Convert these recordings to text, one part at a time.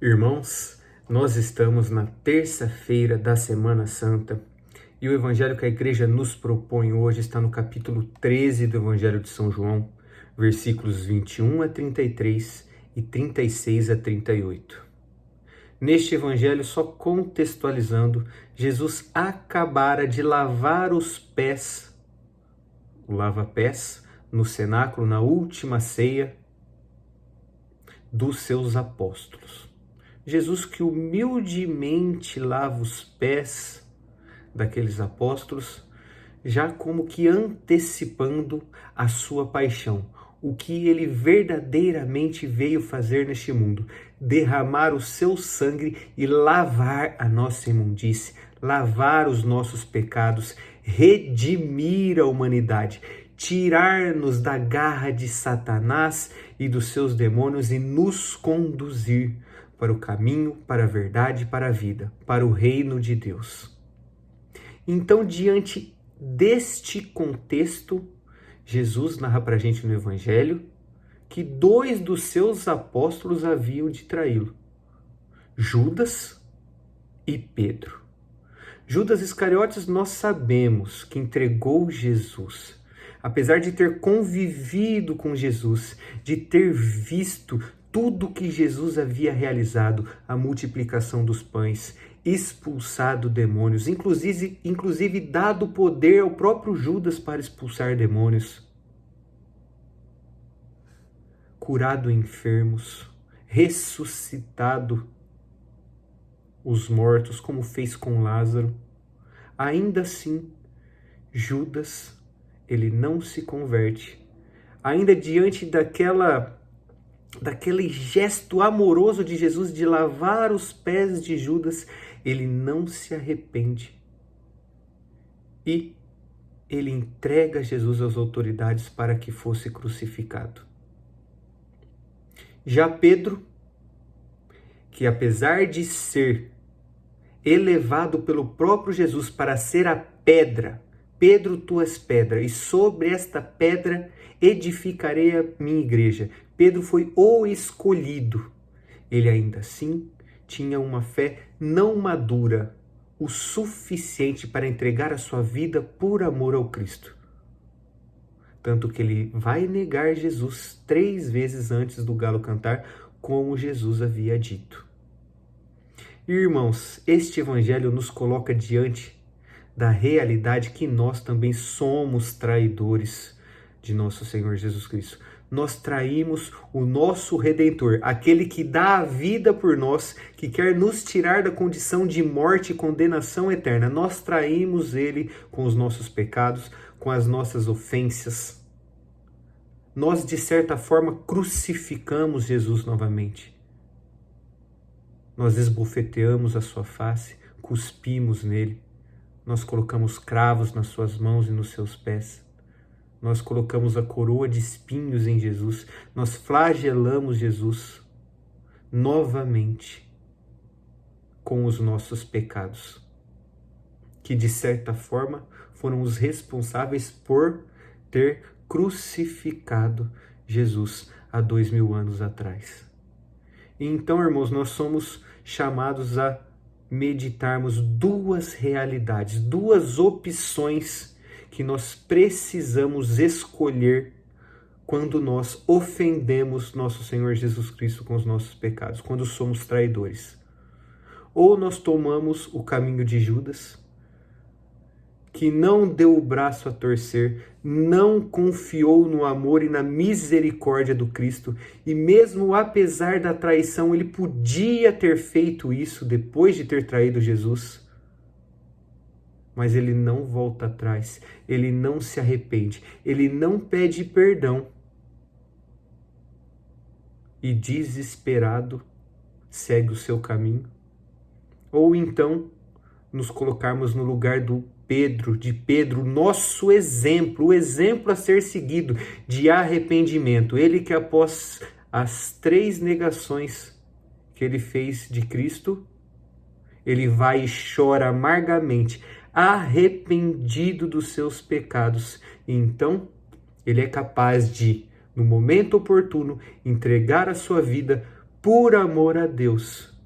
Irmãos, nós estamos na terça-feira da Semana Santa e o evangelho que a igreja nos propõe hoje está no capítulo 13 do Evangelho de São João, versículos 21 a 33 e 36 a 38. Neste evangelho, só contextualizando, Jesus acabara de lavar os pés, o lava-pés, no cenáculo, na última ceia dos seus apóstolos. Jesus que humildemente lava os pés daqueles apóstolos, já como que antecipando a sua paixão, o que ele verdadeiramente veio fazer neste mundo, derramar o seu sangue e lavar a nossa imundície, lavar os nossos pecados, redimir a humanidade, tirar-nos da garra de Satanás e dos seus demônios e nos conduzir para o caminho, para a verdade, para a vida, para o reino de Deus. Então, diante deste contexto, Jesus narra para a gente no Evangelho que 2 dos seus apóstolos haviam de traí-lo, Judas e Pedro. Judas Iscariotes, nós sabemos que entregou Jesus. Apesar de ter convivido com Jesus, de ter visto tudo que Jesus havia realizado, a multiplicação dos pães, expulsado demônios, inclusive dado poder ao próprio Judas para expulsar demônios, curado enfermos, ressuscitado os mortos, como fez com Lázaro. Ainda assim, Judas, ele não se converte. Ainda diante daquele gesto amoroso de Jesus de lavar os pés de Judas, ele não se arrepende. E ele entrega Jesus às autoridades para que fosse crucificado. Já Pedro, que apesar de ser elevado pelo próprio Jesus para ser a pedra, Pedro, tu és pedra, e sobre esta pedra edificarei a minha igreja. Pedro foi o escolhido. Ele ainda assim tinha uma fé não madura, o suficiente para entregar a sua vida por amor ao Cristo. Tanto que ele vai negar Jesus 3 vezes antes do galo cantar, como Jesus havia dito. Irmãos, este evangelho nos coloca diante da realidade que nós também somos traidores de nosso Senhor Jesus Cristo. Nós traímos o nosso Redentor, aquele que dá a vida por nós, que quer nos tirar da condição de morte e condenação eterna. Nós traímos ele com os nossos pecados, com as nossas ofensas. Nós, de certa forma, crucificamos Jesus novamente. Nós esbofeteamos a sua face, cuspimos nele. Nós colocamos cravos nas suas mãos e nos seus pés. Nós colocamos a coroa de espinhos em Jesus. Nós flagelamos Jesus novamente com os nossos pecados, que de certa forma foram os responsáveis por ter crucificado Jesus há 2000 anos atrás. E então, irmãos, nós somos chamados a meditarmos 2 realidades, 2 opções que nós precisamos escolher quando nós ofendemos nosso Senhor Jesus Cristo com os nossos pecados, quando somos traidores. Ou nós tomamos o caminho de Judas, que não deu o braço a torcer, não confiou no amor e na misericórdia do Cristo, e mesmo apesar da traição, ele podia ter feito isso depois de ter traído Jesus, mas ele não volta atrás, ele não se arrepende, ele não pede perdão, e desesperado segue o seu caminho. Ou então nos colocarmos no lugar de Pedro, nosso exemplo, o exemplo a ser seguido de arrependimento. Ele que após as 3 negações que ele fez de Cristo, ele vai e chora amargamente, arrependido dos seus pecados. E então ele é capaz de, no momento oportuno, entregar a sua vida por amor a Deus,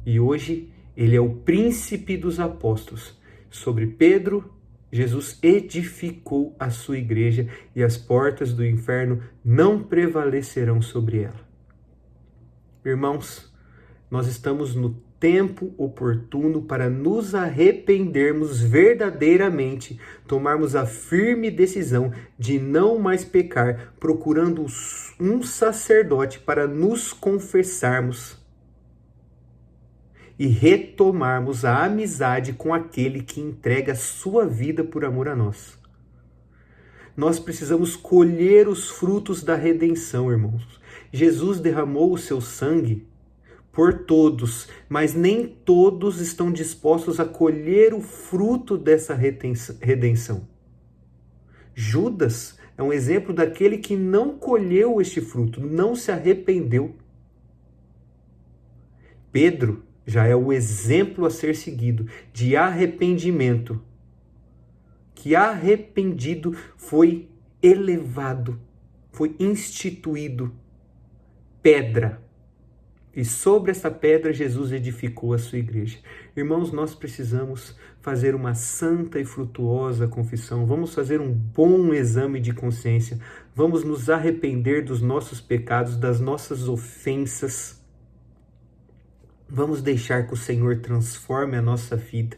E hoje ele é o príncipe dos apóstolos. Sobre Pedro, Jesus edificou a sua igreja e as portas do inferno não prevalecerão sobre ela. Irmãos, nós estamos no tempo oportuno para nos arrependermos verdadeiramente, tomarmos a firme decisão de não mais pecar, procurando um sacerdote para nos confessarmos e retomarmos a amizade com aquele que entrega a sua vida por amor a nós. Nós precisamos colher os frutos da redenção, irmãos. Jesus derramou o seu sangue por todos, mas nem todos estão dispostos a colher o fruto dessa redenção. Judas é um exemplo daquele que não colheu este fruto, não se arrependeu. Pedro já é o exemplo a ser seguido de arrependimento, que arrependido foi elevado, foi instituído pedra. E sobre essa pedra Jesus edificou a sua igreja. Irmãos, nós precisamos fazer uma santa e frutuosa confissão. Vamos fazer um bom exame de consciência. Vamos nos arrepender dos nossos pecados, das nossas ofensas. Vamos deixar que o Senhor transforme a nossa vida.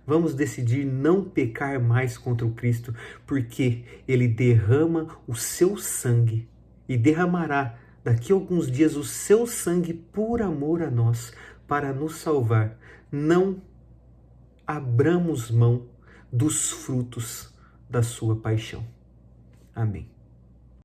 Vamos decidir não pecar mais contra o Cristo, porque Ele derrama o seu sangue e derramará daqui a alguns dias o seu sangue por amor a nós, para nos salvar. Não abramos mão dos frutos da sua paixão. Amém.